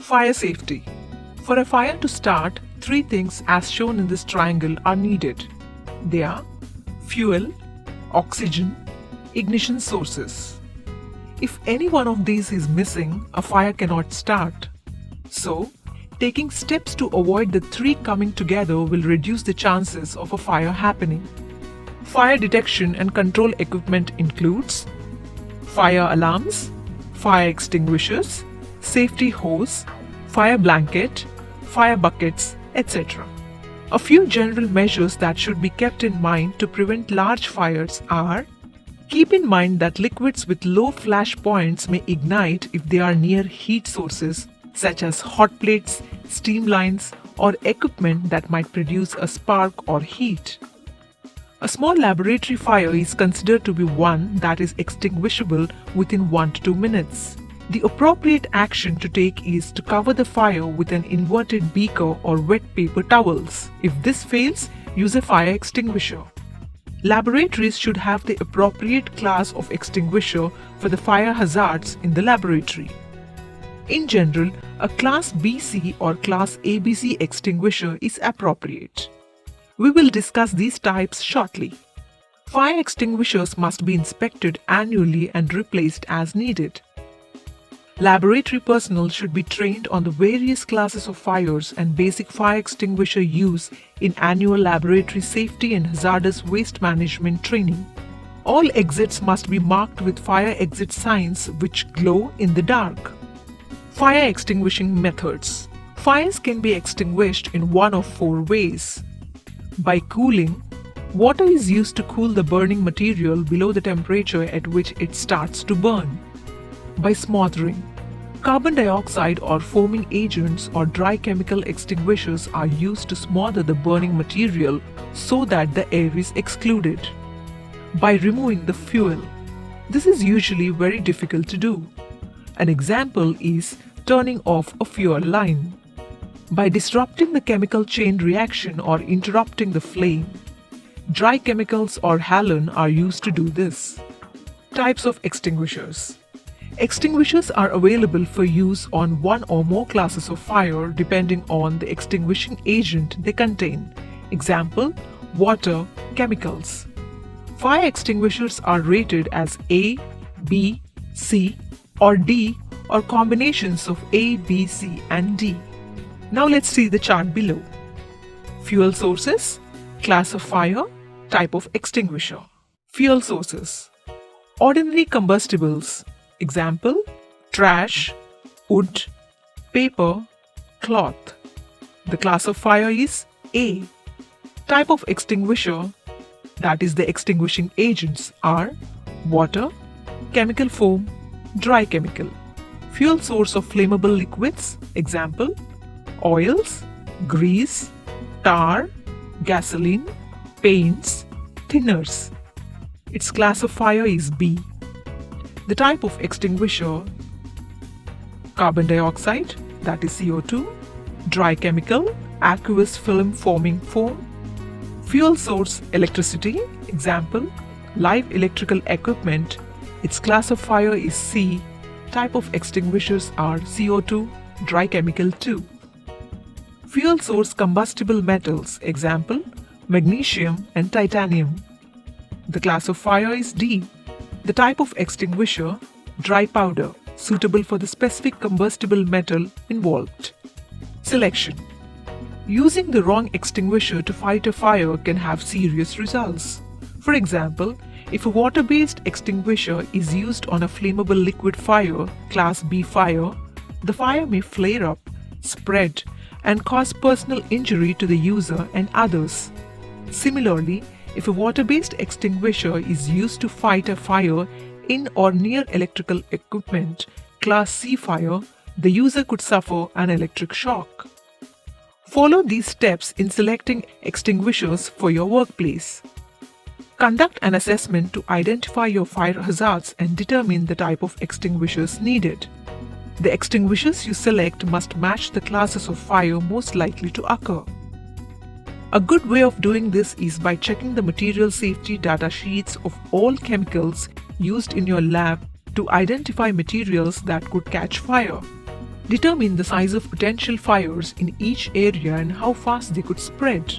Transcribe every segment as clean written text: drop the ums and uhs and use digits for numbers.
Fire safety. For a fire to start, three things as shown in this triangle are needed. They are fuel, oxygen, ignition sources. If any one of these is missing, a fire cannot start. So, taking steps to avoid the three coming together will reduce the chances of a fire happening. Fire detection and control equipment includes fire alarms, fire extinguishers, safety hose, fire blanket, fire buckets, etc. A few general measures that should be kept in mind to prevent large fires are: keep in mind that liquids with low flash points may ignite if they are near heat sources such as hot plates, steam lines, or equipment that might produce a spark or heat. A small laboratory fire is considered to be one that is extinguishable within 1 to 2 minutes. The appropriate action to take is to cover the fire with an inverted beaker or wet paper towels. If this fails, use a fire extinguisher. Laboratories should have the appropriate class of extinguisher for the fire hazards in the laboratory. In general, a Class BC or Class ABC extinguisher is appropriate. We will discuss these types shortly. Fire extinguishers must be inspected annually and replaced as needed. Laboratory personnel should be trained on the various classes of fires and basic fire extinguisher use in annual laboratory safety and hazardous waste management training. All exits must be marked with fire exit signs which glow in the dark. Fire extinguishing methods. Fires can be extinguished in one of 4 ways. By cooling, water is used to cool the burning material below the temperature at which it starts to burn. By smothering, carbon dioxide or foaming agents or dry chemical extinguishers are used to smother the burning material so that the air is excluded. By removing the fuel, this is usually very difficult to do. An example is turning off a fuel line. By disrupting the chemical chain reaction or interrupting the flame. Dry chemicals or halon are used to do this. Types of extinguishers. Extinguishers are available for use on one or more classes of fire depending on the extinguishing agent they contain. Example, water, chemicals. Fire extinguishers are rated as A, B, C, or D, or combinations of A, B, C, and D. Now let's see the chart below. Fuel sources, class of fire, type of extinguisher. Fuel sources. Ordinary combustibles. Example, trash, wood, paper, cloth. The class of fire is A. Type of extinguisher, that is the extinguishing agents, are water, chemical foam, dry chemical. Fuel source of flammable liquids. Example, oils, grease, tar, gasoline, paints, thinners. Its class of fire is B. The type of extinguisher: carbon dioxide, that is CO2, dry chemical, aqueous film forming foam. Fuel source: electricity. Example, live electrical equipment. Its class of fire is C. Type of extinguishers are CO2, dry chemical 2. Fuel source: combustible metals. Example, magnesium and titanium. The class of fire is D. The type of extinguisher: dry powder, suitable for the specific combustible metal involved. Selection. Using the wrong extinguisher to fight a fire can have serious results. For example, if a water-based extinguisher is used on a flammable liquid fire, Class B fire, the fire may flare up, spread, and cause personal injury to the user and others. Similarly, if a water-based extinguisher is used to fight a fire in or near electrical equipment, Class C fire, the user could suffer an electric shock. Follow these steps in selecting extinguishers for your workplace. Conduct an assessment to identify your fire hazards and determine the type of extinguishers needed. The extinguishers you select must match the classes of fire most likely to occur. A good way of doing this is by checking the material safety data sheets of all chemicals used in your lab to identify materials that could catch fire. Determine the size of potential fires in each area and how fast they could spread.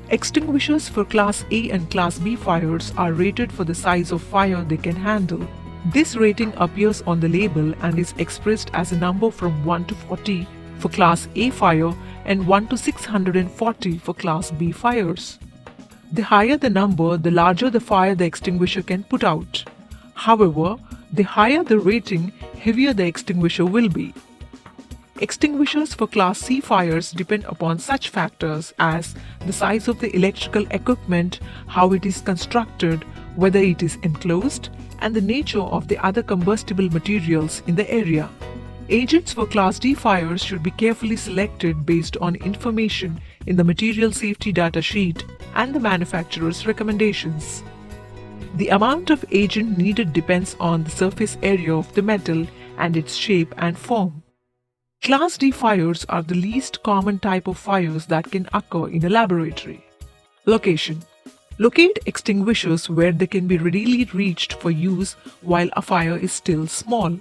Extinguishers for Class A and Class B fires are rated for the size of fire they can handle. This rating appears on the label and is expressed as a number from 1 to 40 for Class A fire and 1 to 640 for Class B fires. The higher the number, the larger the fire the extinguisher can put out. However, the higher the rating, heavier the extinguisher will be. Extinguishers for Class C fires depend upon such factors as the size of the electrical equipment, how it is constructed, whether it is enclosed, and the nature of the other combustible materials in the area. Agents for Class D fires should be carefully selected based on information in the material safety data sheet and the manufacturer's recommendations. The amount of agent needed depends on the surface area of the metal and its shape and form. Class D fires are the least common type of fires that can occur in a laboratory. Location. Locate extinguishers where they can be readily reached for use while a fire is still small.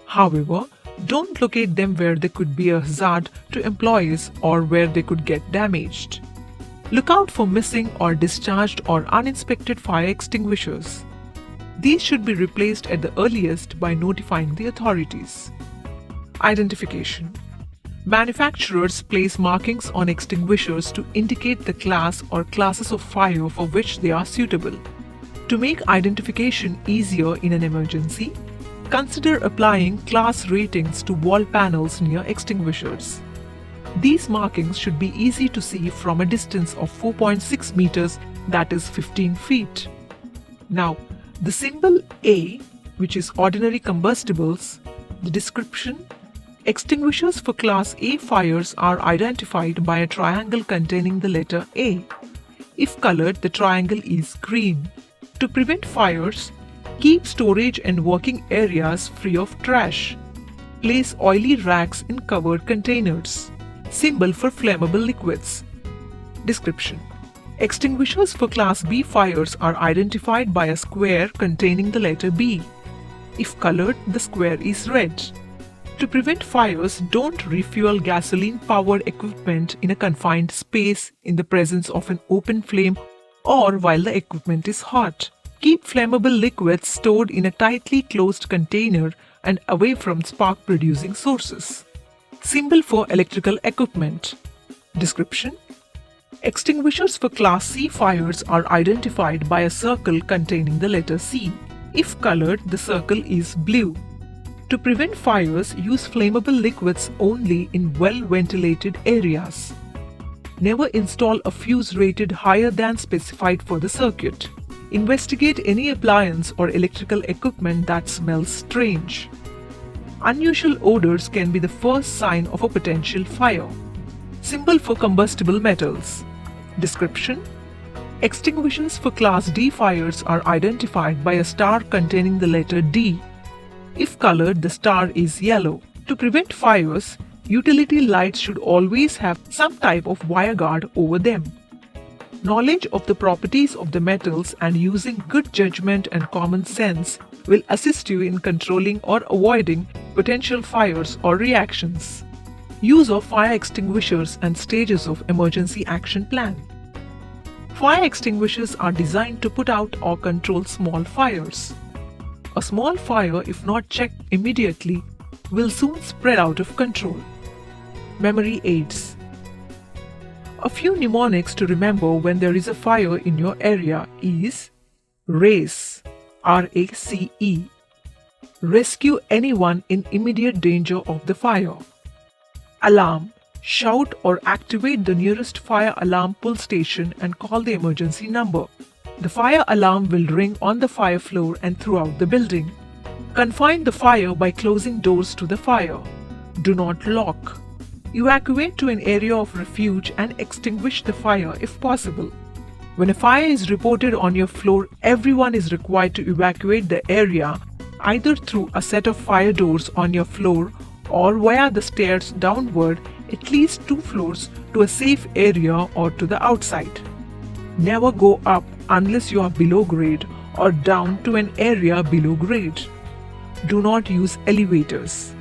However, don't locate them where they could be a hazard to employees or where they could get damaged. Look out for missing or discharged or uninspected fire extinguishers. These should be replaced at the earliest by notifying the authorities. Identification. Manufacturers place markings on extinguishers to indicate the class or classes of fire for which they are suitable. To make identification easier in an emergency, consider applying class ratings to wall panels near extinguishers. These markings should be easy to see from a distance of 4.6 meters, that is 15 feet. Now, the symbol A, which is ordinary combustibles, the description. Extinguishers for Class A fires are identified by a triangle containing the letter A. If colored, the triangle is green. To prevent fires, keep storage and working areas free of trash. Place oily racks in covered containers. Symbol for flammable liquids. Description. Extinguishers for Class B fires are identified by a square containing the letter B. If colored, the square is red. To prevent fires, don't refuel gasoline-powered equipment in a confined space in the presence of an open flame or while the equipment is hot. Keep flammable liquids stored in a tightly closed container and away from spark-producing sources. Symbol for electrical equipment. Description. Extinguishers for Class C fires are identified by a circle containing the letter C. If colored, the circle is blue. To prevent fires, use flammable liquids only in well-ventilated areas. Never install a fuse rated higher than specified for the circuit. Investigate any appliance or electrical equipment that smells strange. Unusual odors can be the first sign of a potential fire. Symbol for combustible metals. Description. Extinguishers for Class D fires are identified by a star containing the letter D. If colored, the star is yellow. To prevent fires, utility lights should always have some type of wire guard over them. Knowledge of the properties of the metals and using good judgment and common sense will assist you in controlling or avoiding potential fires or reactions. Use of fire extinguishers and stages of emergency action plan. Fire extinguishers are designed to put out or control small fires. A small fire, if not checked immediately, will soon spread out of control. Memory aids. A few mnemonics to remember when there is a fire in your area is RACE, R-A-C-E. Rescue anyone in immediate danger of the fire. Alarm. Shout or activate the nearest fire alarm pull station and call the emergency number. The fire alarm will ring on the fire floor and throughout the building. Confine the fire by closing doors to the fire. Do not lock. Evacuate to an area of refuge and extinguish the fire if possible. When a fire is reported on your floor, everyone is required to evacuate the area either through a set of fire doors on your floor or via the stairs downward at least 2 floors to a safe area or to the outside. Never go up unless you are below grade or down to an area below grade. Do not use elevators.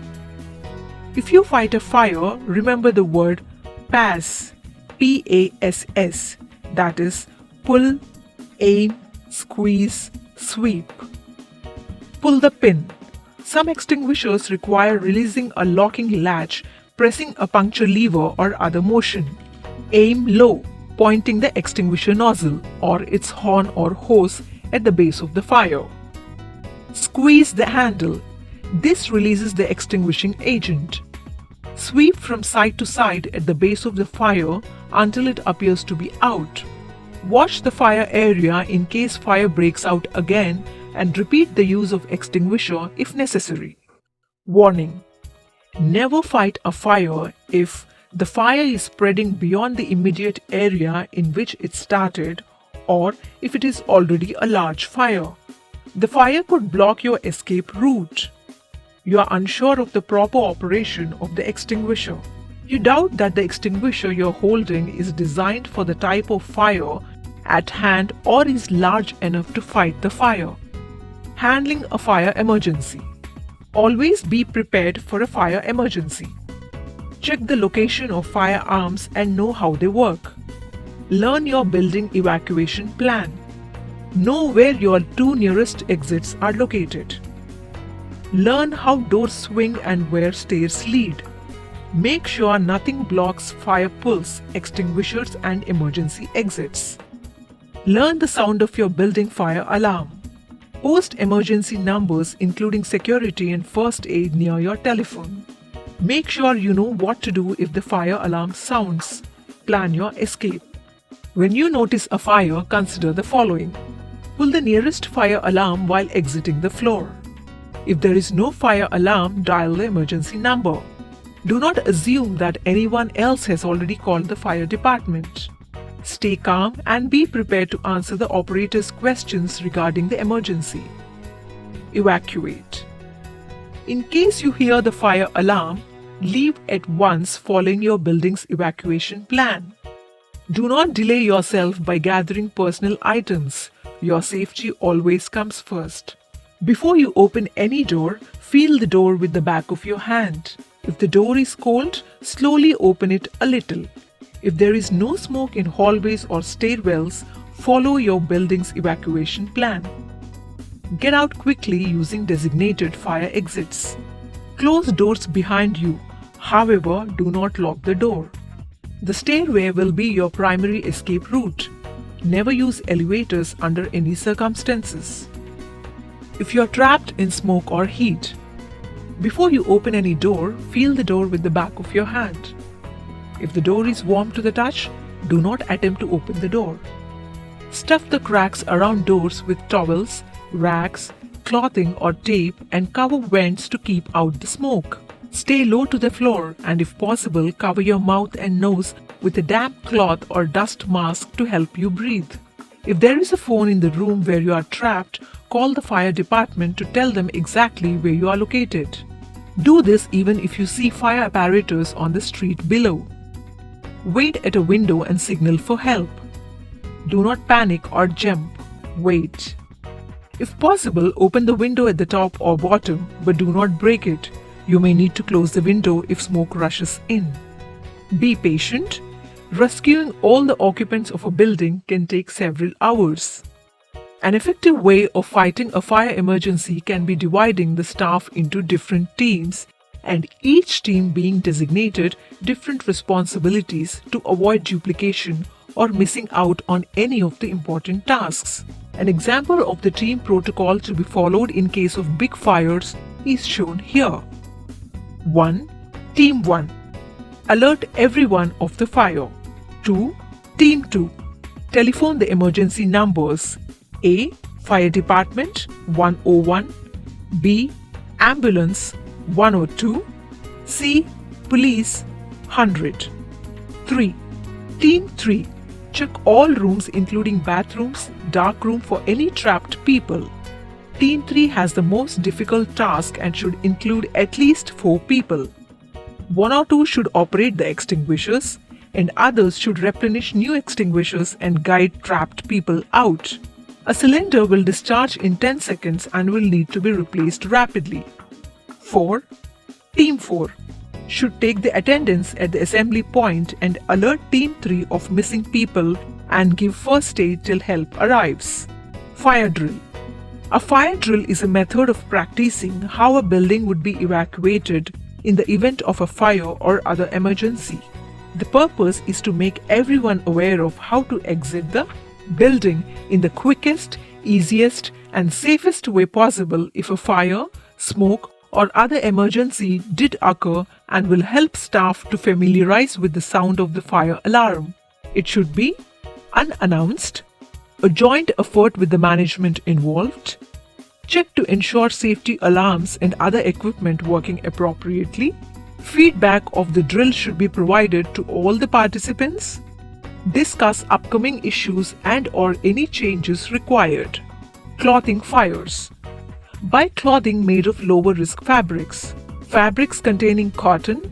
If you fight a fire, remember the word PASS, P-A-S-S, that is pull, aim, squeeze, sweep. Pull the pin. Some extinguishers require releasing a locking latch, pressing a puncture lever or other motion. Aim low, pointing the extinguisher nozzle or its horn or hose at the base of the fire. Squeeze the handle. This releases the extinguishing agent. Sweep from side to side at the base of the fire until it appears to be out. Watch the fire area in case fire breaks out again and repeat the use of extinguisher if necessary. Warning: never fight a fire if the fire is spreading beyond the immediate area in which it started or if it is already a large fire. The fire could block your escape route. You are unsure of the proper operation of the extinguisher. You doubt that the extinguisher you're holding is designed for the type of fire at hand or is large enough to fight the fire. Handling a fire emergency. Always be prepared for a fire emergency. Check the location of firearms and know how they work. Learn your building evacuation plan. Know where your 2 nearest exits are located. Learn how doors swing and where stairs lead. Make sure nothing blocks fire pulls, extinguishers and emergency exits. Learn the sound of your building fire alarm. Post emergency numbers including security and first aid near your telephone. Make sure you know what to do if the fire alarm sounds. Plan your escape. When you notice a fire, consider the following. Pull the nearest fire alarm while exiting the floor. If there is no fire alarm, dial the emergency number. Do not assume that anyone else has already called the fire department. Stay calm and be prepared to answer the operator's questions regarding the emergency. Evacuate. In case you hear the fire alarm, leave at once following your building's evacuation plan. Do not delay yourself by gathering personal items. Your safety always comes first. Before you open any door, feel the door with the back of your hand. If the door is cold, slowly open it a little. If there is no smoke in hallways or stairwells, follow your building's evacuation plan. Get out quickly using designated fire exits. Close doors behind you. However, do not lock the door. The stairway will be your primary escape route. Never use elevators under any circumstances. If you are trapped in smoke or heat, before you open any door, feel the door with the back of your hand. If the door is warm to the touch, do not attempt to open the door. Stuff the cracks around doors with towels, rags, clothing or tape and cover vents to keep out the smoke. Stay low to the floor and if possible, cover your mouth and nose with a damp cloth or dust mask to help you breathe. If there is a phone in the room where you are trapped, call the fire department to tell them exactly where you are located. Do this even if you see fire apparatus on the street below. Wait at a window and signal for help. Do not panic or jump. Wait. If possible, open the window at the top or bottom, but do not break it. You may need to close the window if smoke rushes in. Be patient. Rescuing all the occupants of a building can take several hours. An effective way of fighting a fire emergency can be dividing the staff into different teams and each team being designated different responsibilities to avoid duplication or missing out on any of the important tasks. An example of the team protocol to be followed in case of big fires is shown here. 1. Team 1. Alert everyone of the fire. 2. Team 2. Telephone the emergency numbers. A. Fire Department 101. B. Ambulance 102. C. Police 100. 3. Team 3. Check all rooms including bathrooms, dark room for any trapped people. Team 3 has the most difficult task and should include at least 4 people. 1 or 2 should operate the extinguishers and others should replenish new extinguishers and guide trapped people out. A cylinder will discharge in 10 seconds and will need to be replaced rapidly. 4. Team 4. should take the attendance at the assembly point and alert Team 3 of missing people and give first aid till help arrives. Fire drill. A fire drill is a method of practicing how a building would be evacuated in the event of a fire or other emergency. The purpose is to make everyone aware of how to exit the building in the quickest, easiest, and safest way possible if a fire, smoke, or other emergency did occur, and will help staff to familiarize with the sound of the fire alarm. It should be unannounced, a joint effort with the management involved, check to ensure safety alarms and other equipment working appropriately, feedback of the drill should be provided to all the participants, discuss upcoming issues and/or any changes required. Clothing fires. Buy clothing made of lower risk fabrics. Fabrics containing cotton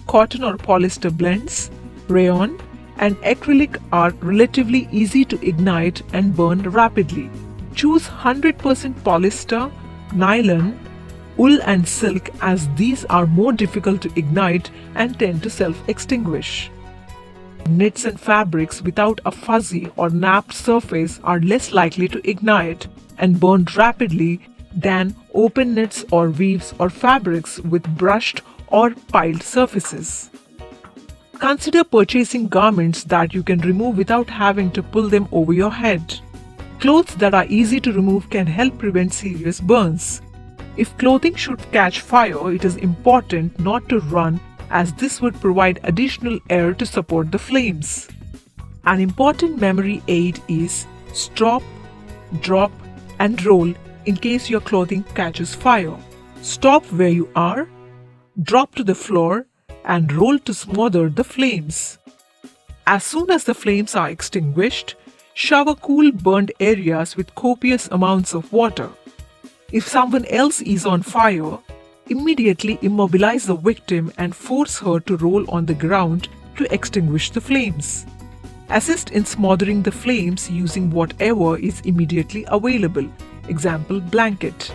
or polyester blends, rayon, and acrylic are relatively easy to ignite and burn rapidly. Choose 100% polyester, nylon, wool and silk, as these are more difficult to ignite and tend to self-extinguish. Knits and fabrics without a fuzzy or napped surface are less likely to ignite and burn rapidly than open knits or weaves or fabrics with brushed or piled surfaces. Consider purchasing garments that you can remove without having to pull them over your head. Clothes that are easy to remove can help prevent serious burns. If clothing should catch fire, it is important not to run, as this would provide additional air to support the flames. An important memory aid is stop, drop, and roll in case your clothing catches fire. Stop where you are, drop to the floor, and roll to smother the flames. As soon as the flames are extinguished, shower cool burned areas with copious amounts of water. If someone else is on fire, immediately immobilize the victim and force her to roll on the ground to extinguish the flames. Assist in smothering the flames using whatever is immediately available, example blanket.